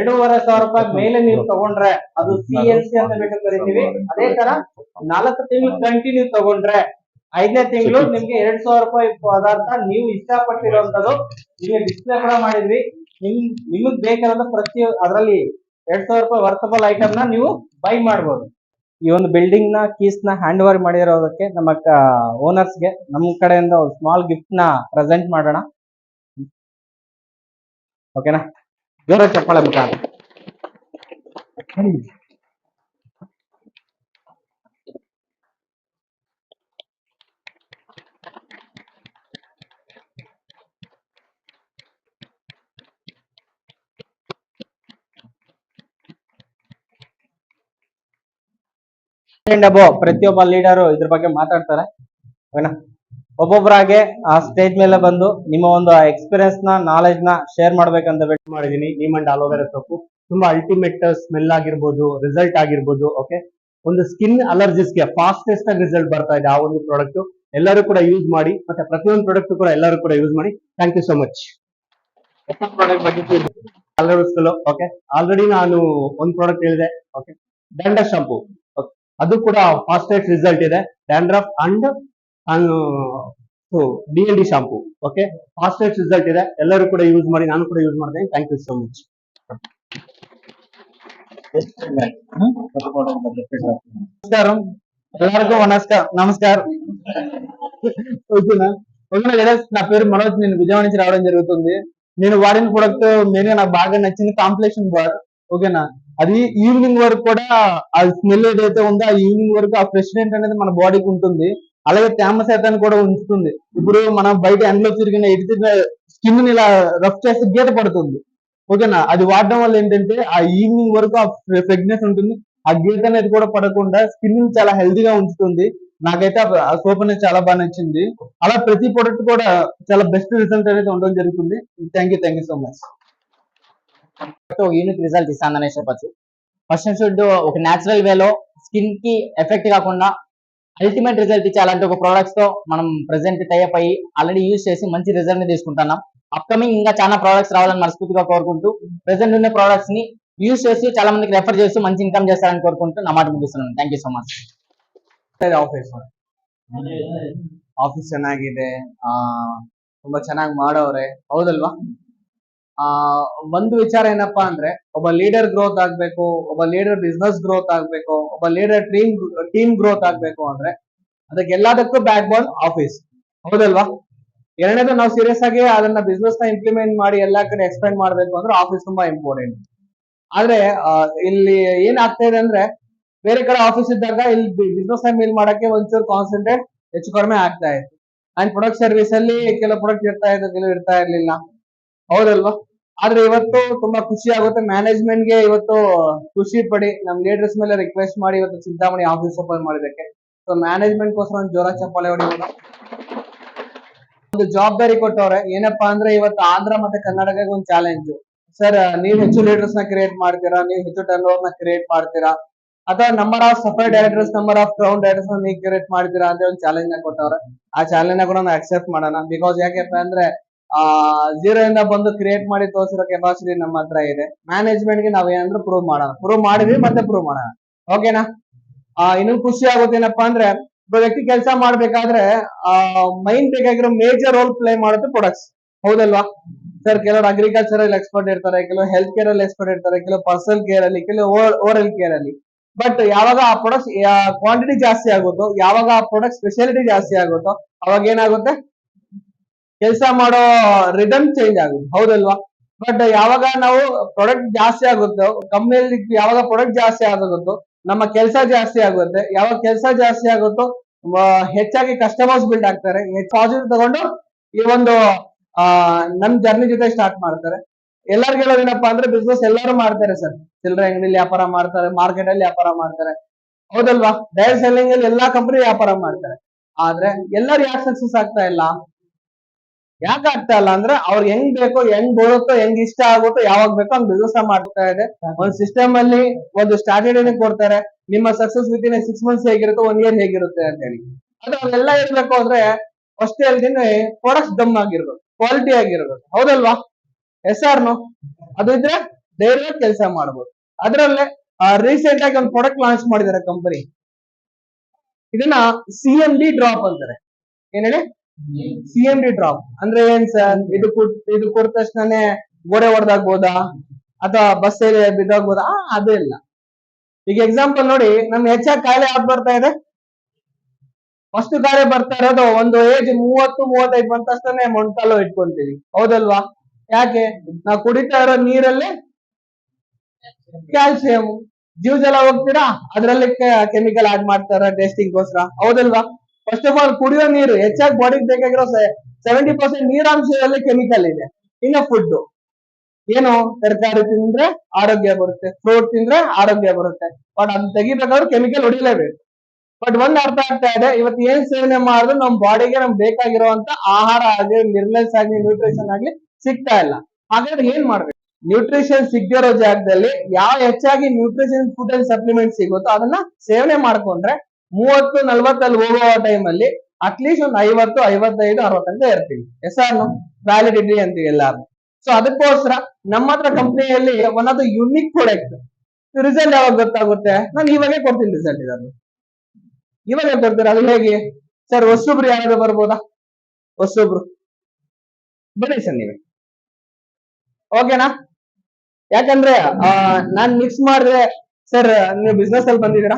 2,500 ಮೇಲೆ ನೀವು ತಗೊಂಡ್ರೆ ಅದು CLC ಅಂತ ಬೇಕು ಕರಿತೀವಿ. ಅದೇ ತರ 4 ತಿಂಗಳು ಕಂಟಿನ್ಯೂ ತಗೊಂಡ್ರೆ 5ನೇ ತಿಂಗಳು ನಿಮ್ಗೆ 2,000 ಪದಾರ್ಥ ನೀವು ಇಷ್ಟಪಟ್ಟಿರುವಂತದ್ದು ನಿಮಗೆ ಡಿಸ್ಪ್ಲೇ ಕೂಡ ಮಾಡಿದ್ವಿ. ನಿಮಗ್ ಬೇಕಾದ ಪ್ರತಿ ಅದರಲ್ಲಿ 2,000 ವರ್ತಬಲ್ ಐಟಮ್ ನ ನೀವು ಬೈ ಮಾಡಬಹುದು. ಈ ಒಂದು ಬಿಲ್ಡಿಂಗ್ ನ ಕೀಸ್ ನ ಹ್ಯಾಂಡ್ ಓವರ್ ಮಾಡಿರೋದಕ್ಕೆ ನಮ್ಮ ಓನರ್ಸ್ ಗೆ ನಮ್ಮ ಕಡೆಯಿಂದ ಒಂದು ಸ್ಮಾಲ್ ಗಿಫ್ಟ್ ನ ಪ್ರೆಸೆಂಟ್ ಮಾಡೋಣ. ಓಕೆನಾ? ಜೋರ ಚಪ್ಪಾಳೆ ಮುಖಾಂತರ. ಪ್ರತಿಯೊಬ್ಬ ಲೀಡರು ಇದ್ರ ಬಗ್ಗೆ ಮಾತಾಡ್ತಾರೆ. ಓಕೆನಾ? ಒಬ್ಬೊಬ್ಬರಾಗೆ ಆ ಸ್ಟೇಜ್ ಮೇಲೆ ಬಂದು ನಿಮ್ಮ ಒಂದು ಎಕ್ಸ್ಪೀರಿಯನ್ಸ್ ನ ನಾಲೆಜ್ ನ ಶೇರ್ ಮಾಡ್ಬೇಕಂತ ವೇಟ್ ಮಾಡಿದೀನಿ. ನೀಮ್ ಅಂಡ್ ಅಲೋವೆರಾ ಸೊಪ್ಪು ತುಂಬಾ ಅಲ್ಟಿಮೇಟ್ ಸ್ಮೆಲ್ ಆಗಿರ್ಬೋದು, ರಿಸಲ್ಟ್ ಆಗಿರ್ಬೋದು. ಓಕೆ, ಒಂದು ಸ್ಕಿನ್ ಅಲರ್ಜಿಸ್ಗೆ ಫಾಸ್ಟೆಸ್ಟ್ ಆಗಿ ರಿಸಲ್ಟ್ ಬರ್ತಾ ಇದೆ ಆ ಒಂದು ಪ್ರಾಡಕ್ಟ್. ಎಲ್ಲರೂ ಕೂಡ ಯೂಸ್ ಮಾಡಿ, ಮತ್ತೆ ಪ್ರತಿಯೊಂದು ಪ್ರಾಡಕ್ಟ್ ಕೂಡ ಎಲ್ಲರೂ ಕೂಡ ಯೂಸ್ ಮಾಡಿ. Thank you so much. Product ಬಗ್ಗೆ ಓಕೆ, ಆಲ್ರೆಡಿ ನಾನು ಒಂದು ಪ್ರಾಡಕ್ಟ್ ಹೇಳಿದೆ. ಓಕೆ, ಡ್ಯಾಂಡ್ರಫ್ ಶಾಂಪೂ, ಅದು ಕೂಡ ಫಾಸ್ಟೆಸ್ಟ್ ರಿಸಲ್ಟ್ ಇದೆ. Dandruff and DND shampoo. Okay, fastest result ಇದೆ. ಎಲ್ಲರೂ ಕೂಡ ಯೂಸ್ ಮಾಡಿ, ನಾನು ಕೂಡ ಯೂಸ್ ಮಾಡ್ತೇನೆ. Thank you so much. నమస్కారం, ಎಲ್ಲರಿಗೂ నమస్కారం. ఓకేనా? నా పేరు మనోజ్. నేను విజయవాడ నుంచి రావడం జరుగుతుంది. నేను వాడిన ప్రొడక్ట్ మెయిన్ గా నాకు బాగా నచ్చింది కాంప్లెక్షన్ బార్. ఓకేనా? అది ఈవినింగ్ వరకు కూడా ఆ స్మెల్ ఏదైతే ఉందో ఆ ఈవినింగ్ వరకు ఆ ఫ్రెష్నెస్ అనేది మన బాడీకి ఉంటుంది. అలాగే తేమ శాతాన్ని కూడా ఉంచుతుంది. ఇప్పుడు మనం బయట ఎండలో తిరిగిన స్కిన్ ఇలా రఫ్ చేస్తే గీత పడుతుంది. ఓకేనా? అది వాడడం వల్ల ఏంటంటే ఆ ఈవినింగ్ వరకు ఆ ఫ్రెగ్నెస్ ఉంటుంది. ఆ గీత అనేది కూడా పడకుండా స్కిన్ చాలా హెల్తీగా ఉంచుతుంది. నాకైతే ఆ సోప్ అనేది చాలా బాగా నచ్చింది. అలా ప్రతి ప్రొడక్ట్ కూడా చాలా బెస్ట్ రిజల్ట్ అనేది ఉండడం జరుగుతుంది. Thank you so much. Unique result ఇస్తాననే చెప్పచ్చు. ఫస్ట్ షుడ్ ఒక న్యాచురల్ వేలో స్కిన్ కి ఎఫెక్ట్ కాకుండా అల్టిమేట్ రిజల్ట్ ఇచ్చే అలాంటి ఒక ప్రొడక్ట్స్ తో మనం ప్రెసెంట్ టైప్ అయ్యి ఆల్రెడీ యూజ్ చేసి మంచి రిజల్ట్ ని తీసుకుంటున్నాం. అప్కమింగ్ ఇంకా చాలా ప్రొడక్ట్స్ రావాలని మనస్ఫూర్తిగా కోరుకుంటూ ప్రెసెంట్ ఉన్న ప్రొడక్ట్స్ ని యూజ్ చేసి చాలా మందికి రెఫర్ చేస్తూ మంచి ఇన్కమ్ చేస్తారని కోరుకుంటూ నా మాట ముగిస్తున్నాను. థ్యాంಕ್ ಯು ಸೊ ಮಚ್. ಆಫೀಸ್ ಚೆನ್ನಾಗಿದೆ, ತುಂಬಾ ಚೆನ್ನಾಗಿ ಮಾಡವ್ರೆ, ಹೌದಲ್ವಾ? ಒಂದು ವಿಚಾರ ಏನಪ್ಪಾ ಅಂದ್ರೆ, ಒಬ್ಬ ಲೀಡರ್ ಗ್ರೋತ್ ಆಗ್ಬೇಕು, ಒಬ್ಬ ಲೀಡರ್ ಬಿಸ್ನೆಸ್ ಗ್ರೋತ್ ಆಗ್ಬೇಕು, ಒಬ್ಬ ಲೀಡರ್ ಟೀಮ್ ಗ್ರೋತ್ ಆಗ್ಬೇಕು ಅಂದ್ರೆ ಅದಕ್ಕೆಲ್ಲದಕ್ಕೂ ಬ್ಯಾಕ್ ಬೋನ್ ಆಫೀಸ್, ಹೌದಲ್ವಾ? ಎರಡನೇದು ನಾವು ಸೀರಿಯಸ್ ಆಗಿ ಅದನ್ನ ಬಿಸ್ನೆಸ್ ನ ಇಂಪ್ಲಿಮೆಂಟ್ ಮಾಡಿ ಎಲ್ಲಾ ಕಡೆ ಎಕ್ಸ್ಪೆಂಡ್ ಮಾಡ್ಬೇಕು ಅಂದ್ರೆ ಆಫೀಸ್ ತುಂಬಾ ಇಂಪಾರ್ಟೆಂಟ್. ಆದ್ರೆ ಇಲ್ಲಿ ಏನ್ ಆಗ್ತಾ ಇದೆ ಅಂದ್ರೆ, ಬೇರೆ ಕಡೆ ಆಫೀಸ್ ಇದ್ದಾಗ ಇಲ್ಲಿ ಬಿಸ್ನೆಸ್ ನ ಮೀಲ್ ಮಾಡಕ್ಕೆ ಒಂಚೂರು ಕಾನ್ಸಂಟ್ರೇಟ್ ಹೆಚ್ಚು ಕಡಿಮೆ ಆಗ್ತಾ ಇತ್ತು. ಅಂಡ್ ಪ್ರೊಡಕ್ಟ್ ಸರ್ವಿಸ್ ಅಲ್ಲಿ ಕೆಲವು ಪ್ರೊಡಕ್ಟ್ ಇರ್ತಾ ಇತ್ತು, ಕೆಲವು ಇರ್ತಾ ಇರ್ಲಿಲ್ಲ, ಹೌದಲ್ವಾ? ಆದ್ರೆ ಇವತ್ತು ತುಂಬಾ ಖುಷಿ ಆಗುತ್ತೆ. ಮ್ಯಾನೇಜ್ಮೆಂಟ್ ಗೆ ಇವತ್ತು ಖುಷಿ ಪಡಿ ನಮ್ ಲೀಡರ್ಸ್ ಮೇಲೆ ರಿಕ್ವೆಸ್ಟ್ ಮಾಡಿ ಇವತ್ತು ಚಿಂತಾಮಣಿ ಆಫೀಸ್ ಓಪನ್ ಮಾಡಿದಕ್ಕೆ. ಸೊ ಮ್ಯಾನೇಜ್ಮೆಂಟ್ ಗೋಸ್ಕರ ಒಂದು ಜೋರ ಚಪ್ಪಾಳೆ ಹೊಡಿಯೋಣ. ಒಂದು ಜವಾಬ್ದಾರಿ ಕೊಟ್ಟವ್ರೆ. ಏನಪ್ಪಾ ಅಂದ್ರೆ ಇವತ್ತು ಆಂಧ್ರ ಮತ್ತೆ ಕರ್ನಾಟಕಕ್ಕೆ ಒಂದು ಚಾಲೆಂಜ್. ಸರ್, ನೀವು ಹೆಚ್ಚು ಲೀಡರ್ಸ್ ನ ಕ್ರಿಯೇಟ್ ಮಾಡ್ತೀರಾ, ನೀವು ಹೆಚ್ಚು ಟರ್ನ್ ಓವರ್ ನ ಕ್ರಿಯೇಟ್ ಮಾಡ್ತೀರಾ, ಅಥವಾ number of suffer directors, number of crown directors ನೀವು ಕ್ರಿಯೇಟ್ ಮಾಡ್ತೀರಾ ಅಂತ ಒಂದು ಚಾಲೆಂಜ್ ನ ಕೊಟ್ಟವ್ರೆ. ಆ ಚಾಲೆಂಜ್ ನ ಕೂಡ ನಾವು ಅಕ್ಸೆಪ್ಟ್ ಮಾಡೋಣ. ಬಿಕಾಸ್ ಯಾಕೆಪ್ಪ ಅಂದ್ರೆ ಜೀರೋ ಇಂದ ಬಂದು ಕ್ರಿಯೇಟ್ ಮಾಡಿ ತೋರಿಸಿರೋ ಕೆಪಾಸಿಟಿ ನಮ್ಮ ಹತ್ರ ಇದೆ. ಮ್ಯಾನೇಜ್ಮೆಂಟ್ ಗೆ ನಾವ್ ಏನಂದ್ರೆ ಪ್ರೂವ್ ಮಾಡಿದ್ವಿ, ಮತ್ತೆ ಪ್ರೂವ್ ಮಾಡೋಣ. ಓಕೆನಾ? ಇನ್ನೊಂದು ಖುಷಿ ಆಗುತ್ತೇನಪ್ಪಾ ಅಂದ್ರೆ, ಒಬ್ಬ ವ್ಯಕ್ತಿ ಕೆಲಸ ಮಾಡ್ಬೇಕಾದ್ರೆ ಮೈನ್ ಬೇಕಾಗಿರೋ ಮೇಜರ್ ರೋಲ್ ಪ್ಲೇ ಮಾಡುತ್ತೆ ಪ್ರೊಡಕ್ಟ್ಸ್, ಹೌದಲ್ವಾ? ಸರ್, ಕೆಲವರು ಅಗ್ರಿಕಲ್ಚರ್ ಅಲ್ಲಿ ಎಕ್ಸ್ಪರ್ಟ್ ಇರ್ತಾರೆ, ಕೆಲವು ಹೆಲ್ತ್ ಕೇರ್ ಅಲ್ಲಿ ಎಕ್ಸ್ಪರ್ಟ್ ಇರ್ತಾರೆ, ಕೆಲವು ಪರ್ಸನಲ್ ಕೇರ್ ಅಲ್ಲಿ, ಕೆಲವು ಓರಲ್ ಕೇರ್ ಅಲ್ಲಿ. ಬಟ್ ಯಾವಾಗ ಆ ಪ್ರೊಡಕ್ಟ್ಸ್ ಕ್ವಾಂಟಿಟಿ ಜಾಸ್ತಿ ಆಗುತ್ತೋ, ಯಾವಾಗ ಆ ಪ್ರಾಡಕ್ಟ್ ಸ್ಪೆಷಾಲಿಟಿ ಜಾಸ್ತಿ ಆಗುತ್ತೋ, ಅವಾಗ ಏನಾಗುತ್ತೆ, ಕೆಲಸ ಮಾಡೋ ರಿದಮ್ ಚೇಂಜ್ ಆಗುತ್ತೆ, ಹೌದಲ್ವಾ? ಬಟ್ ಯಾವಾಗ ನಾವು ಪ್ರಾಡಕ್ಟ್ ಜಾಸ್ತಿ ಆಗುತ್ತೋ ಕಂಪ್ನಿಯಲ್ಲಿ, ಯಾವಾಗ ಪ್ರಾಡಕ್ಟ್ ಜಾಸ್ತಿ ಆಗುತ್ತೋ ನಮ್ಮ ಕೆಲಸ ಜಾಸ್ತಿ ಆಗುತ್ತೆ. ಯಾವಾಗ ಕೆಲಸ ಜಾಸ್ತಿ ಆಗುತ್ತೋ ಹೆಚ್ಚಾಗಿ ಕಸ್ಟಮರ್ಸ್ ಬಿಲ್ಡ್ ಆಗ್ತಾರೆ. ಪಾಸಿಟಿವ್ ತಗೊಂಡು ಈ ಒಂದು ನಮ್ ಜರ್ನಿ ಜೊತೆ ಸ್ಟಾರ್ಟ್ ಮಾಡ್ತಾರೆ. ಎಲ್ಲರಿಗೂ ಹೇಳೋದೇನಪ್ಪಾ ಅಂದ್ರೆ, ಬಿಸ್ನೆಸ್ ಎಲ್ಲರೂ ಮಾಡ್ತಾರೆ ಸರ್. ಚಿಲ್ಲರೆ ಅಂಗಡಿಯಲ್ಲಿ ವ್ಯಾಪಾರ ಮಾಡ್ತಾರೆ, ಮಾರ್ಕೆಟ್ ಅಲ್ಲಿ ವ್ಯಾಪಾರ ಮಾಡ್ತಾರೆ, ಹೌದಲ್ವಾ? ಡೈರೆಕ್ಟ್ ಸೆಲ್ಲಿಂಗ್ ಅಲ್ಲಿ ಎಲ್ಲಾ ಕಂಪನಿ ವ್ಯಾಪಾರ ಮಾಡ್ತಾರೆ. ಆದ್ರೆ ಎಲ್ಲರೂ ಯಾಕೆ ಸಕ್ಸಸ್ ಆಗ್ತಾ ಇಲ್ಲ? ಯಾಕೆ ಆಗ್ತಾ ಇಲ್ಲ ಅಂದ್ರೆ, ಅವ್ರಿಗೆ ಹೆಂಗ್ ಬೇಕೋ, ಹೆಂಗ್ ಬರುತ್ತೋ, ಹೆಂಗ್ ಇಷ್ಟ ಆಗುತ್ತೋ, ಯಾವಾಗ ಬೇಕೋ ಹಂಗ್ ಬಿಸ್ನೆಸ್ ಮಾಡ್ತಾ ಇದೆ. ಒಂದು ಸಿಸ್ಟಮ್ ಅಲ್ಲಿ ಒಂದು ಸ್ಟ್ರಾಟಜಿ ಕೊಡ್ತಾರೆ. ನಿಮ್ಮ ಸಕ್ಸಸ್ ವಿತ್ ಇನ್ 6 months ಹೇಗಿರುತ್ತೆ, 1 year ಹೇಗಿರುತ್ತೆ ಅಂತ ಹೇಳಿ. ಆದ್ರೆ ಅವೆಲ್ಲ ಇರ್ಬೇಕು ಅಂದ್ರೆ ಫಸ್ಟ್ ಹೇಳ್ತೀನಿ, ಪ್ರಾಡಕ್ಟ್ಸ್ ದಮ್ ಆಗಿರ್ಬೇಕು, ಕ್ವಾಲಿಟಿ ಆಗಿರ್ಬೇಕು, ಹೌದಲ್ವಾ? Yes or no? ಅದು ಇದ್ರೆ ಧೈರ್ಯವಾಗಿ ಕೆಲಸ ಮಾಡ್ಬೋದು. ಅದರಲ್ಲೇ ರೀಸೆಂಟ್ ಆಗಿ ಒಂದು ಪ್ರಾಡಕ್ಟ್ ಲಾಂಚ್ ಮಾಡಿದ್ದಾರೆ ಕಂಪನಿ. ಇದನ್ನ CMD ಡ್ರಾಪ್ ಅಂತಾರೆ. ಏನ್ ಹೇಳಿ? CMD ಡ್ರಾಪ್ ಅಂದ್ರೆ ಏನ್ ಸರ್? ಇದು ಕೊಟ್ಟ ತಕ್ಷಣನೇ ಗೋಡೆ ಹೊಡೆದಾಗ್ಬೋದಾ ಅಥವಾ ಬಸ್ ಬಿದ್ದಾಗ್ಬೋದಾ? ಅದೇ ಇಲ್ಲ. ಈಗ ಎಕ್ಸಾಂಪಲ್ ನೋಡಿ, ನಮ್ಗೆ ಹೆಚ್ಚಾಗಿ ಕಾಯಿಲೆ ಯಾವ್ದು ಬರ್ತಾ ಇದೆ? ಫಸ್ಟ್ ಕಾಯಿಲೆ ಬರ್ತಾ ಇರೋದು ಒಂದು ಏಜ್ 30-35 ಬಂದ ತಕ್ಷಣ ಮೊಣಕಾಲು ಇಟ್ಕೊಂತೀವಿ, ಹೌದಲ್ವಾ? ಯಾಕೆ? ನಾವು ಕುಡಿತಾ ಇರೋ ನೀರಲ್ಲಿ ಕ್ಯಾಲ್ಸಿಯಂ, ಜಲ ಹೋಗ್ತೀರಾ, ಅದರಲ್ಲಿ ಕೆಮಿಕಲ್ ಆಡ್ ಮಾಡ್ತಾರ ಟೇಸ್ಟಿಂಗ್ ಗೋಸ್ಕರ, ಹೌದಲ್ವಾ? ಫಸ್ಟ್ ಆಫ್ ಆಲ್ ಕುಡಿಯೋ ನೀರು ಹೆಚ್ಚಾಗಿ ಬಾಡಿಗೆ ಬೇಕಾಗಿರೋ 70% ನೀರಾಂಶದಲ್ಲಿ ಕೆಮಿಕಲ್ ಇದೆ. ಇನ್ನು ಫುಡ್ ಏನು? ತರಕಾರಿ ತಿಂದ್ರೆ ಆರೋಗ್ಯ ಬರುತ್ತೆ, ಫ್ರೂಟ್ ತಿಂದ್ರೆ ಆರೋಗ್ಯ ಬರುತ್ತೆ, ಬಟ್ ಅದನ್ನ ತೆಗಿಬೇಕಾದ್ರೆ ಕೆಮಿಕಲ್ ಹೊಡಿಲೇಬೇಕು. ಬಟ್ ಒಂದ್ ಅರ್ಥ ಆಗ್ತಾ ಇದೆ, ಇವತ್ತು ಏನ್ ಸೇವನೆ ಮಾಡಿದ್ರು ನಮ್ ಬಾಡಿಗೆ ನಮ್ಗೆ ಬೇಕಾಗಿರುವಂತ ಆಹಾರ ಆಗ್ಲಿ, ಮಿನರಲ್ಸ್ ಆಗ್ಲಿ, ನ್ಯೂಟ್ರಿಷನ್ ಆಗ್ಲಿ ಸಿಗ್ತಾ ಇಲ್ಲ. ಹಾಗಾದ್ರೆ ಏನ್ ಮಾಡ್ಬೇಕು? ನ್ಯೂಟ್ರಿಷನ್ ಸಿಗದಿರೋ ಜಾಗದಲ್ಲಿ ಯಾವ ಹೆಚ್ಚಾಗಿ ನ್ಯೂಟ್ರಿಷನ್ ಫುಡ್ ಅಂಡ್ ಸಪ್ಲಿಮೆಂಟ್ ಸಿಗುತ್ತೋ ಅದನ್ನ ಸೇವನೆ ಮಾಡ್ಕೊಂಡ್ರೆ 30-40 ಹೋಗುವ ಟೈಮ್ ಅಲ್ಲಿ ಅಟ್ಲೀಸ್ಟ್ ಒಂದು 50-55-60 ಅಂತ ಇರ್ತೀವಿ. ವ್ಯಾಲಿಡಿಟಿ ಅಂತೀವಿ ಎಲ್ಲಾರು. ಸೊ ಅದಕ್ಕೋಸ್ಕರ ನಮ್ಮ ಹತ್ರ ಕಂಪ್ನಿಯಲ್ಲಿ one of the unique product. Result ಯಾವಾಗ ಗೊತ್ತಾಗುತ್ತೆ? ನಾನು ಇವಾಗೇ ಕೊಡ್ತೀನಿ ರಿಸಲ್ಟ್. ಇದನ್ನು ಇವಾಗ ಕೊಡ್ತೀರಾ? ಅದು ಹೇಗೆ ಸರ್? ಹೊಸೊಬ್ರು ಯಾರಾದ್ರೂ ಬರ್ಬೋದಾ? ಹೊಸೊಬ್ರು ಬನ್ನಿ ಸರ್ ನೀವೇ, ಓಕೆನಾ? ಯಾಕಂದ್ರೆ ನಾನ್ ಮಿಕ್ಸ್ ಮಾಡಿದ್ರೆ ಸರ್ ನೀವು ಬಿಸ್ನೆಸ್ ಅಲ್ಲಿ ಬಂದಿದ್ದೀರಾ?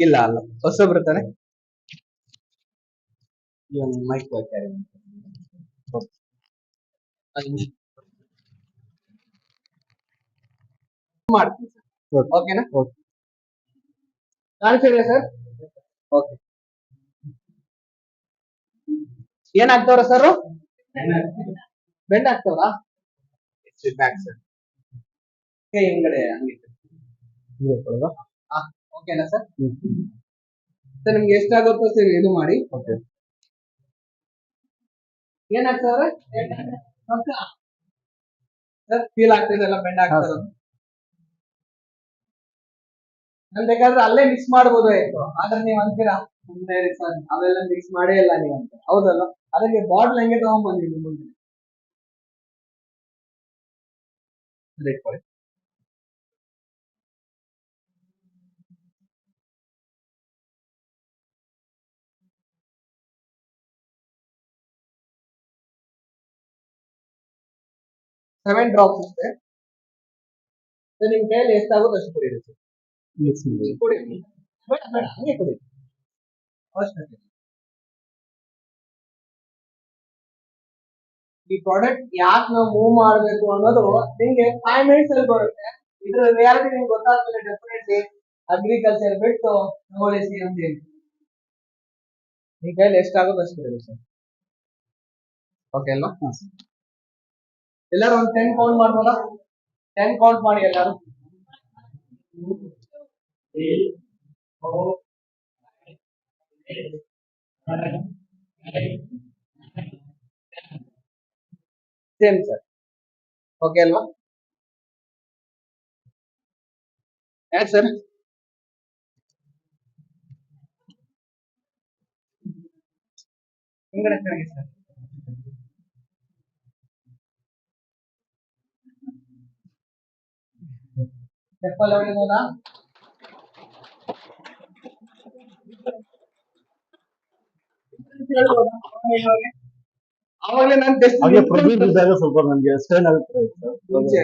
ಇಲ್ಲ ಅಲ್ಲ, ಹೊಸೊಬ್ರು ತಾನೆ. ಮೈಕ್ ಮಾಡ್ತೀನಿ ಸರ್, ಓಕೆನಾ? ಕಾಣಿಸಿದೆ ಸರ್? ಓಕೆ. ಏನಾಗ್ತವ್ರ ಸರ್? ಬೆಂಡ್ ಆಗ್ತವ್ರಾ? ಬ್ಯಾಕ್ ಸರ್ ಹಿಂಗಡೆ ಹಂಗೆ, ಓಕೆನಾ ಸರ್? ಸರ್ ನಿಮ್ಗೆ ಎಷ್ಟಾಗುತ್ತೋ ಸರ್ ಇದು ಮಾಡಿ. ಏನಾಗ್ತವ್ರೆ ಸರ್? ಫೀಲ್ ಆಗ್ತಿದೆಲ್ಲ ಬೆಂಡ್ ಆಗ್ತಾ ಇರೋದು? ನಾನು ಬೇಕಾದ್ರೆ ಅಲ್ಲೇ ಮಿಕ್ಸ್ ಮಾಡ್ಬೋದು ಆಯ್ತು, ಆದ್ರೆ ನೀವ್ ಅಂತೀರಾ ಮುಂದೆ ಸರ್ ಅವೆಲ್ಲ ಮಿಕ್ಸ್ ಮಾಡೇ ಇಲ್ಲ ನೀವು ಅಂತ, ಹೌದಲ್ಲ? ಅದಕ್ಕೆ ಬಾಟ್ಲ್ ಹಂಗೆ ತಗೊಂಡ್ಬಂದಿದ್ವಿ ಮುಂದೆ. ಇಟ್ಕೊಳ್ಳಿ. ಸೆವೆನ್ ಡ್ರಾಪ್ಸ್ ಅಷ್ಟೇ. ನಿಮ್ ಕೈಯಲ್ಲಿ ಎಷ್ಟಾಗುತ್ತೋ ಅಷ್ಟು ಕುಡಿಯಿರಿ ಸರ್. ಕುಡಿ, ಬೇಡ ಬೇಡ ಹಂಗೆ ಕುಡಿ. ಅವಶ್ಯಕತೆ ಈ ಪ್ರಾಡಕ್ಟ್ ಯಾಕೆ ನಾವು ಮೂವ್ ಮಾಡಬೇಕು ಅನ್ನೋದು ನಿಮ್ಗೆ 5 minutes ಅಲ್ಲಿ ಬರುತ್ತೆ. ಇದ್ರ ರಿಯಾಲಿಟಿ ನಿಮ್ಗೆ ಗೊತ್ತಾದ್ಮೇಲೆ ಡೆಫಿನೆಟ್ಲಿ ಅಗ್ರಿಕಲ್ಚರ್ ಬಿಟ್ಟು ತಗೊಳಿಸಿ ಅಂತ ಹೇಳಿ. ನಿಮ್ ಕೈಯಲ್ಲಿ ಎಷ್ಟಾಗುತ್ತೋ ಅಷ್ಟು ಕುಡಿಯಿರಿ ಸರ್, ಓಕೆ ಅಲ್ವಾ? ಎಲ್ಲರೂ ಒಂದು 10 ಕೌಂಟ್ ಮಾಡ್ಬೋದಾ? 10 ಕೌಂಟ್ ಮಾಡಿ ಎಲ್ಲರೂ. ಸೇಮ್ ಸರ್, ಓಕೆ ಅಲ್ವಾ? ಯಾಕೆ ಸರ್? ಹಿಂಗಡೆ ಸರ್ ಚಪ್ಪಲ್ ಹೊಡಿಬೋದಾ? ಅವಾಗಲೇ ನಾನು ಟೆಸ್ಟ್ ಸ್ವಲ್ಪ ನನಗೆ ಸ್ಟೈನ್ ಆಗುತ್ತೆ ಮುಂಚೆ,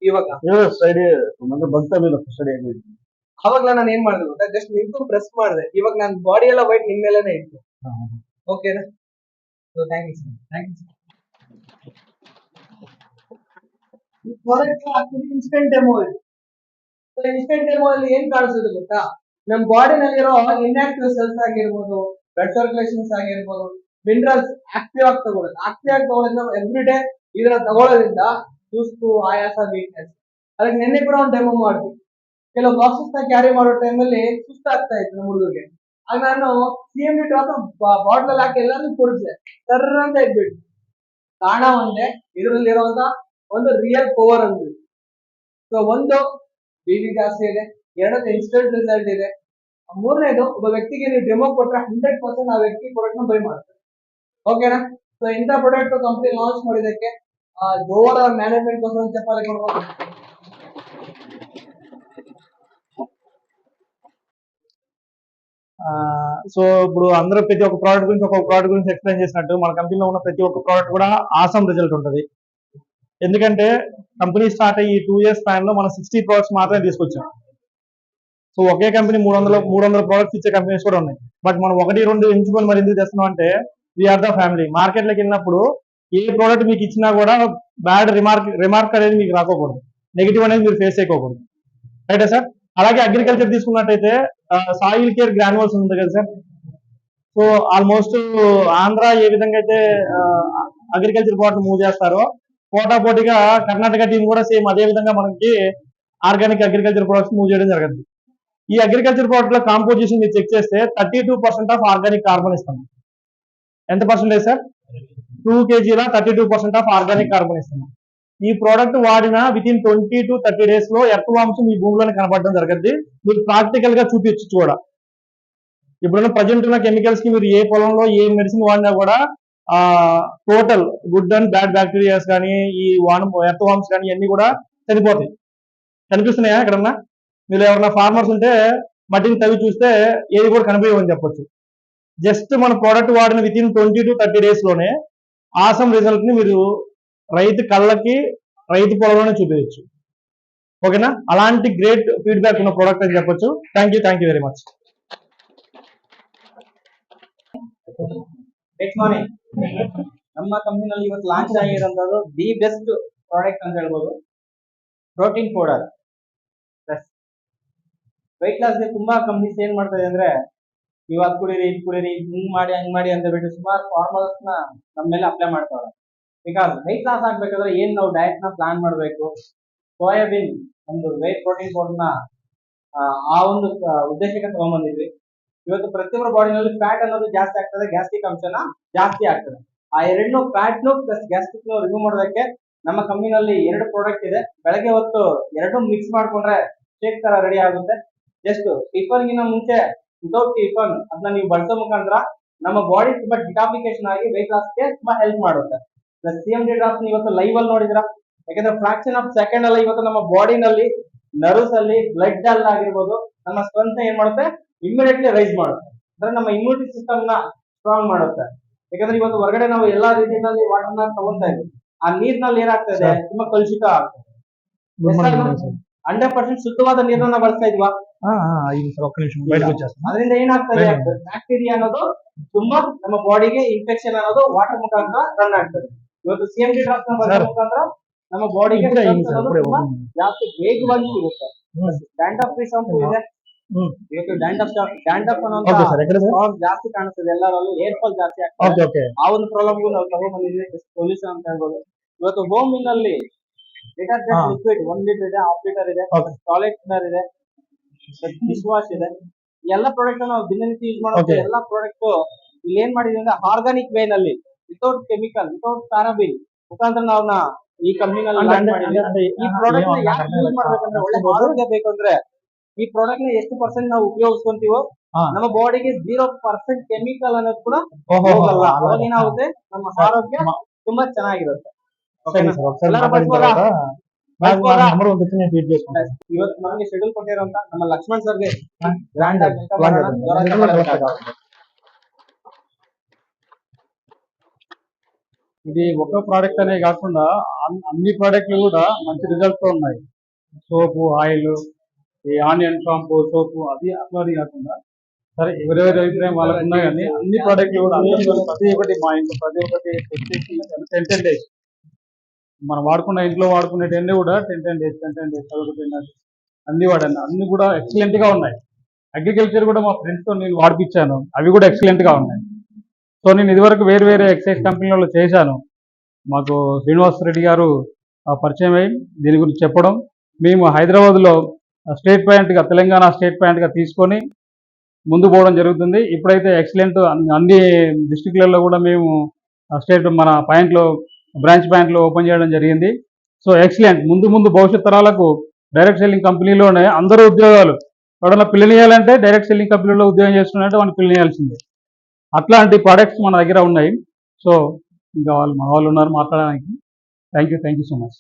ಇವಾಗ ಸ್ಟಡಿ ಅಂದ್ರೆ ಬಂತ ಮೇಲೆ ಸ್ಟಡಿ ಆಗಿದೆ. ಅವಾಗಲೇ ನಾನು ಏನ್ ಮಾಡಿದೆ ಗೊತ್ತಾ? ಜಸ್ಟ್ ನಿಂತು ಪ್ರೆಸ್ ಮಾಡಿದೆ. ಇವಾಗ ನನ್ನ ಬಾಡಿ ಎಲ್ಲ ವೈಟ್ ನಿಮ್ ಮೇಲೆನೆ ಇತ್ತು, ಓಕೆನಾ? So thank you sir, thank you sir. Instant demo ಇದೆ. ಇನ್ಸ್ಟೆಂಟ್ ಡೆಮೋ ಅಲ್ಲಿ ಏನ್ ಕಾಣಿಸುತ್ತೆ ಗೊತ್ತಾ? ನಮ್ಮ ಬಾಡಿನಲ್ಲಿರೋ ಇನ್ಆಕ್ಟಿವ್ ಸೆಲ್ಸ್ ಆಗಿರ್ಬೋದು, ಬ್ಲಡ್ ಸರ್ಕ್ಯುಲೇಷನ್ಸ್ ಆಗಿರ್ಬೋದು, ಮಿನರಲ್ಸ್ ಆಕ್ಟಿವ್ ಆಗಿ ತಗೊಳ್ಳೋದು. ಆಕ್ಟಿವ್ ಆಗಿ ತಗೊಳ್ಳೋದು ಎವ್ರಿ ಡೇ ಇದನ್ನ ತಗೊಳ್ಳೋದ್ರಿಂದ ಸುಸ್ತು, ಆಯಾಸ, ವೀಕ್ನೆಸ್. ಅದಕ್ಕೆ ನಿನ್ನೆ ಕೂಡ ಒಂದು ಡೆಮೋ ಮಾಡ್ತೀವಿ. ಕೆಲವು ಬಾಕ್ಸಸ್ ನ ಕ್ಯಾರಿ ಮಾಡೋ ಟೈಮಲ್ಲಿ ಸುಸ್ತಾಗ್ತಾ ಇತ್ತು ನಮ್ಮ ಹುಡುಗರಿಗೆ. ಆಗ ನಾನು CMD ಡ್ರಾಪ್ ಬಾಟ್ಲಲ್ಲಿ ಹಾಕಿ ಎಲ್ಲರಿಗೂ ಕುಡಿಸಿದೆ, ಸರ್ರ ಅಂತ ಇದ್ಬಿಟ್ಟು. ಕಾರಣ ಒಂದೇ, ಇದರಲ್ಲಿರುವಂತ ಒಂದು ರಿಯಲ್ ಪವರ್ ಅಂದ್ಬಿಟ್ಟು. ಸೊ ಒಂದು BV ಜಾಸ್ತಿ ಇದೆ, ಎರಡನೇದು ಇನ್ಸ್ಟೆಂಟ್ ರಿಸಲ್ಟ್ ಇದೆ, ಮೂರನೇದು ಒಬ್ಬ ವ್ಯಕ್ತಿಗೆ ನೀವು ಡೆಮೋ ಕೊಟ್ರೆ 100% ಆ ವ್ಯಕ್ತಿ ಪ್ರಾಡಕ್ಟ್ ನ ಬೈ ಮಾಡ್ತಾರೆ, ಓಕೆನಾ? ಸೊ ಇಂಥ ಪ್ರಾಡಕ್ಟ್ ಕಂಪನಿ ಲಾಂಚ್ ಮಾಡಿದಕ್ಕೆ ಜೋರ ಮ್ಯಾನೇಜ್ಮೆಂಟ್ ಗೋಸ್ಕರ ಚಪ್ಪಾಳೆ ಕೊಡ್ಬೋದು. సో ఇప్పుడు అందరూ ప్రతి ఒక్క ప్రోడక్ట్ గురించి ఒక్కొక్క ప్రోడక్ట్ గురించి ఎక్స్ప్లెయిన్ చేసినట్టు మన కంపెనీలో ఉన్న ప్రతి ఒక్క ప్రోడక్ట్ కూడా ఆసమ్ రిజల్ట్ ఉంటుంది. ఎందుకంటే కంపెనీ స్టార్ట్ అయ్యి 2 years స్పాన్ లో మనం 60 ప్రోడక్ట్స్ మాత్రమే తీసుకొచ్చాం. సో ఒకే కంపెనీ 300 ప్రోడక్ట్స్ ఇచ్చే కంపెనీస్ కూడా ఉన్నాయి. బట్ మనం 1-2 ఎంచుకొని మరి ఎందుకు తెస్తున్నాం అంటే వీఆర్ ద ఫ్యామిలీ. మార్కెట్లోకి వెళ్ళినప్పుడు ఏ ప్రోడక్ట్ మీకు ఇచ్చినా కూడా బ్యాడ్ రిమార్క్ అనేది మీకు రాకోకూడదు, నెగిటివ్ అనేది మీరు ఫేస్ చేయకూడదు. రైటా సార్? అలాగే అగ్రికల్చర్ తీసుకున్నట్టయితే సాయిల్ కేర్ గ్రాన్యువల్స్ ఉంది కదా సార్. సో ఆల్మోస్ట్ ఆంధ్ర ఏ విధంగా అయితే అగ్రికల్చర్ ప్రోడక్ట్ మూవ్ చేస్తారో పోటాపోటీగా కర్ణాటక టీం కూడా సేమ్ అదే విధంగా మనకి ఆర్గానిక్ అగ్రికల్చర్ ప్రొడక్ట్స్ మూవ్ చేయడం జరుగుతుంది. ఈ అగ్రికల్చర్ ప్రోడక్ట్ లో కాంపోజిషన్ మీరు చెక్ చేస్తే 32% ఆఫ్ ఆర్గానిక్ కార్బన్ ఇస్తాం. ఎంత percentage sir? 2 kg 32% of organic carbon ఇస్తున్నాం. ఈ ప్రోడక్ట్ వాడిన వితిన్ 20 to 30 days లో ఎర్త్ వామ్స్ మీ భూమిలోనే కనపడడం జరుగుతుంది. మీరు ప్రాక్టికల్ గా చూపించచ్చు కూడా. ఇప్పుడున్న ప్రజెంట్ ఉన్న కెమికల్స్ కి మీరు ఏ పొలంలో ఏ మెడిసిన్ వాడినా కూడా total good and bad bacterias కానీ ఈ ఎర్త్ వామ్స్ కానీ ఇవన్నీ కూడా చనిపోతాయి. కనిపిస్తున్నాయా ఎక్కడన్నా? మీరు ఎవరన్నా ఫార్మర్స్ ఉంటే మట్టిని తవ్వి చూస్తే ఏది కూడా కనిపించమని చెప్పొచ్చు. జస్ట్ మన ప్రోడక్ట్ వాడిన వితిన్ 20 to 30 days లోనే ఆసమ్ రిజల్ట్ ని మీరు రైతు కళ్ళకి రైతు పొలంలోనే చూపించచ్చు. ఓకేనా? అలాంటి గ్రేట్ ఫీడ్బ్యాక్ ఉన్న ప్రోడక్ట్ అని చెప్పొచ్చు. Thank you very much. Next morning ನಮ್ಮ ಕಂಪನಿನಲ್ಲಿ ಇವತ್ತು ಲಾಂಚ್ ಆಗಿರೋದು ದಿ ಬೆಸ್ಟ್ ಪ್ರಾಡಕ್ಟ್ ಅಂತ ಹೇಳ್ಬೋದು. ಪ್ರೋಟೀನ್ ಪೌಡರ್ ಪ್ಲಸ್ ವೆಯ್ಟ್ ಲಾಸ್ಗೆ ತುಂಬಾ ಕಂಪ್ನೀಸ್ ಏನ್ ಮಾಡ್ತಾ ಇದೆ ಅಂದ್ರೆ ನೀವು ಅದು ಕುಡೀರಿ ಇದು ಕುಡೀರಿ ಹಿಂಗ್ ಮಾಡಿ ಅಂತ ಬಿಟ್ಟು ಸುಮಾರು ಫಾರ್ಮರ್ಸ್ ನ ನಮ್ಮ ಮೇಲೆ ಅಪ್ಲೈ ಮಾಡ್ತಾವ್ರೆ. ಬಿಕಾಸ್ ವೆಯ್ಟ್ ಲಾಸ್ ಆಗ್ಬೇಕಾದ್ರೆ ಏನ್ ನಾವು ಡಯಟ್ ನ ಪ್ಲಾನ್ ಮಾಡಬೇಕು. ಸೋಯಾಬೀನ್ ಒಂದು ವೇಟ್ ಪ್ರೋಟೀನ್ ಪೌಡರ್ ನ ಆ ಒಂದು ಉದ್ದೇಶಕ್ಕೆ ತಗೊಂಡ್ಬಂದಿದ್ವಿ. ಇವತ್ತು ಪ್ರತಿಯೊಬ್ಬರ ಬಾಡಿನಲ್ಲಿ ಫ್ಯಾಟ್ ಅನ್ನೋದು ಜಾಸ್ತಿ ಆಗ್ತದೆ, ಗ್ಯಾಸ್ಟ್ರಿಕ್ ಅಂಶನ ಜಾಸ್ತಿ ಆಗ್ತದೆ. ಆ ಎರಡನ್ನೂ ಫ್ಯಾಟ್ ಪ್ಲಸ್ ಗ್ಯಾಸ್ಟ್ರಿಕ್ ರಿಮೂವ್ ಮಾಡೋದಕ್ಕೆ ನಮ್ಮ ಕಂಪನಿನಲ್ಲಿ 2 ಪ್ರಾಡಕ್ಟ್ ಇದೆ. ಬೆಳಗ್ಗೆ ಹೊತ್ತು 2 ಮಿಕ್ಸ್ ಮಾಡ್ಕೊಂಡ್ರೆ ಶೇಕ್ ತರ ರೆಡಿ ಆಗುತ್ತೆ. ಜಸ್ಟ್ ಟಿಫನ್ ಗಿನ ಮುಂಚೆ ವಿತೌಟ್ ಟಿಫನ್ ಅದನ್ನ ನೀವು ಬಳಸೋ ಮುಖಾಂತರ ನಮ್ಮ ಬಾಡಿ ತುಂಬಾ ಡಿಟಾಕ್ಸಿಫಿಕೇಶನ್ ಆಗಿ ವೆಯ್ಟ್ ಲಾಸ್ ಗೆ ತುಂಬಾ ಹೆಲ್ಪ್ ಮಾಡುತ್ತೆ. ಪ್ಲಸ್ CMD ಡ್ರಾಪ್ಸ್ ಇವತ್ತು ಲೈವ್ ಅಲ್ಲಿ ನೋಡಿದ್ರ, ಯಾಕಂದ್ರೆ ಫ್ರಾಕ್ಷನ್ ಆಫ್ ಸೆಕೆಂಡ್ ಅಲ್ಲಿ ಇವತ್ತು ನಮ್ಮ ಬಾಡಿನಲ್ಲಿ ನರ್ವ್ಸ್ ಅಲ್ಲಿ ಬ್ಲಡ್ ಅಲ್ಲಿ ಆಗಿರ್ಬೋದು ನಮ್ಮ ಸ್ಟ್ರೆಂತ್ ಏನ್ ಮಾಡುತ್ತೆ, ಇಮಿಡಿಯೇಟ್ಲಿ ರೈಸ್ ಮಾಡುತ್ತೆ. ಅಂದ್ರೆ ನಮ್ಮ ಇಮ್ಯುನಿಟಿ ಸಿಸ್ಟಮ್ ನ ಸ್ಟ್ರಾಂಗ್ ಮಾಡುತ್ತೆ. ಯಾಕಂದ್ರೆ ಇವತ್ತು ಹೊರಗಡೆ ನಾವು ಎಲ್ಲಾ ರೀತಿಯಲ್ಲಿ ವಾಟರ್ ನ ತಗೊಂತಾ ಇದ್ವಿ, ಆ ನೀರ್ನಲ್ಲಿ ಏನಾಗ್ತಾ ಇದೆ ತುಂಬಾ ಕಲುಷಿತ ಆಗ್ತದೆ. 100% ಶುದ್ಧವಾದ ನೀರನ್ನ ಬಳಸ್ತಾ ಇದ್ವಾ? ಅದರಿಂದ ಏನಾಗ್ತದೆ, ಬ್ಯಾಕ್ಟೀರಿಯಾ ಅನ್ನೋದು ತುಂಬಾ ನಮ್ಮ ಬಾಡಿಗೆ ಇನ್ಫೆಕ್ಷನ್ ಅನ್ನೋದು ವಾಟರ್ ಮುಖಾಂತರ ರನ್ ಆಗ್ತದೆ. ಇವತ್ತು CMD ಡ್ರಾಪ್ಸ್ ನ ಬಳಸೋ ಮುಖಾಂತರ ನಮ್ಮ ಬಾಡಿಗೆ ಜಾಸ್ತಿ ವೇಗವಾಗಿ ಸಿಗುತ್ತೆ. ಡ್ಯಾಂಡ್ರಫ್ ಫ್ರೀ ಶಾಂಪೂ ಇದೆ. ಇವತ್ತು ಡ್ಯಾಂಡ್ರಫ್ ಅನ್ನೋ ಜಾಸ್ತಿ ಕಾಣಿಸ್ತದೆ ಎಲ್ಲರಲ್ಲೂ, ಏರ್ ಫಾಲ್ ಜಾಸ್ತಿ ಆಗ್ತದೆ. ಆ ಒಂದು ಪ್ರಾಬ್ಲಮ್ಗೂ ನಾವು ತಗೊಂಡ್ಬಂದಿದ್ವಿ ಸೊಲ್ಯೂಷನ್ ಅಂತ ಹೇಳ್ಬೋದು. ಇವತ್ತು ಹೋಮ್ ನಲ್ಲಿ ಡಿಟರ್ಜೆಂಟ್ ಲಿಕ್ವಿಡ್ 1 ಲೀಟರ್ ಇದೆ, 1/2 ಲೀಟರ್ ಇದೆ, ಟಾಯ್ಲೆಟ್ ಕ್ಲೀನರ್ ಇದೆ, ಡಿಶ್ ವಾಶ್ ಇದೆ. ಎಲ್ಲ ಪ್ರಾಡಕ್ಟ್ ನಾವು ದಿನನಿತ್ಯ ಯೂಸ್ ಮಾಡೋ ಎಲ್ಲಾ ಪ್ರಾಡಕ್ಟ್ ಇಲ್ಲಿ ಏನ್ ಮಾಡಿದೀವಿ ಅಂದ್ರೆ ಆರ್ಗಾನಿಕ್ ವೇ ನಲ್ಲಿ ವಿತೌಟ್ ಕೆಮಿಕಲ್ ವಿತೌಟ್ ಪ್ಯಾರಾಬಿನ್ ಮುಖಾಂತರ ನಾವ್ನ ಈ ಕಂಪನಿನಲ್ಲಿ ಲಾಂಚ್ ಮಾಡಿದೀವಿ. ಈ ಪ್ರಾಡಕ್ಟ್ ನ ಯಾಕೆ ಯೂಸ್ ಮಾಡ್ಬೇಕಂದ್ರೆ ಒಳ್ಳೆ ಆರೋಗ್ಯ ಬೇಕು ಅಂದ್ರೆ ಈ ಪ್ರಾಡಕ್ಟ್ ನ ಎಷ್ಟು ಪರ್ಸೆಂಟ್ ನಾವು ಉಪಯೋಗಿಸ್ಕೊಂತೀವೋ ನಮ್ಮ ಬಾಡಿಗೆ 0% ಕೆಮಿಕಲ್ ಅನ್ನೋದು ಕೂಡ ಹೋಗಲ್ಲ. ಅವಾಗ ಏನಾಗುತ್ತೆ, ನಮ್ಮ ಆರೋಗ್ಯ ತುಂಬಾ ಚೆನ್ನಾಗಿರುತ್ತೆ. ಇವತ್ತು ನಮಗೆ ಶೆಡ್ಯೂಲ್ ಕೊಟ್ಟಿರುವಂತ ನಮ್ಮ ಲಕ್ಷ್ಮಣ್ ಸರ್ಗೆ ಗ್ರಾಂಡ್ ಆಗಿ ఇది ఒక ప్రోడక్ట్ అనే కాకుండా అన్ని ప్రోడక్ట్లు కూడా మంచి రిజల్ట్ తో ఉన్నాయి. సోపు, ఆయిల్, ఈ ఆనియన్ షాంపూ, సోపు అది అట్లా కాకుండా సరే ఎవరెవరి అభిప్రాయం వాళ్ళకు ఉన్నాయి. కానీ అన్ని ప్రోడక్ట్లు కూడా ప్రతి ఒక్కటి మా ఇంట్లో ప్రతి ఒక్కటి 10 days మనం వాడుకున్న ఇంట్లో వాడుకునేటన్నీ కూడా 10 days అన్ని వాడాను. అన్ని కూడా ఎక్సలెంట్ గా ఉన్నాయి. అగ్రికల్చర్ కూడా మా ఫ్రెండ్స్ తో నేను వాడిపించాను, అవి కూడా ఎక్సలెంట్ గా ఉన్నాయి. సో నేను ఇదివరకు వేరే ఎక్సైజ్ కంపెనీలలో చేశాను. మాకు శ్రీనివాస్ రెడ్డి గారు పరిచయం అయ్యి దీని గురించి చెప్పడం, మేము హైదరాబాద్లో స్టేట్ పాయింట్గా తెలంగాణ స్టేట్ పాయింట్గా తీసుకొని ముందు పోవడం జరుగుతుంది. ఇప్పుడైతే ఎక్సలెంట్ అన్ని డిస్ట్రిక్ట్లలో కూడా మేము స్టేట్ మన పాయింట్లో బ్రాంచ్ పాయింట్లో ఓపెన్ చేయడం జరిగింది. So excellent. ముందు భవిష్యత్ తరాలకు డైరెక్ట్ సెల్లింగ్ కంపెనీలోనే అందరూ ఉద్యోగాలు ఎవడన్నా పిల్లనియాలంటే డైరెక్ట్ సెల్లింగ్ కంపెనీలో ఉద్యోగం చేస్తున్నట్టు మనం పిల్లనియాల్సిందే. అట్లాంటి ప్రోడక్ట్స్ మన దగ్గర ఉన్నాయి. సో ఇంకా మన వాళ్ళు ఉన్నారు మాట్లాడడానికి. Thank you so much.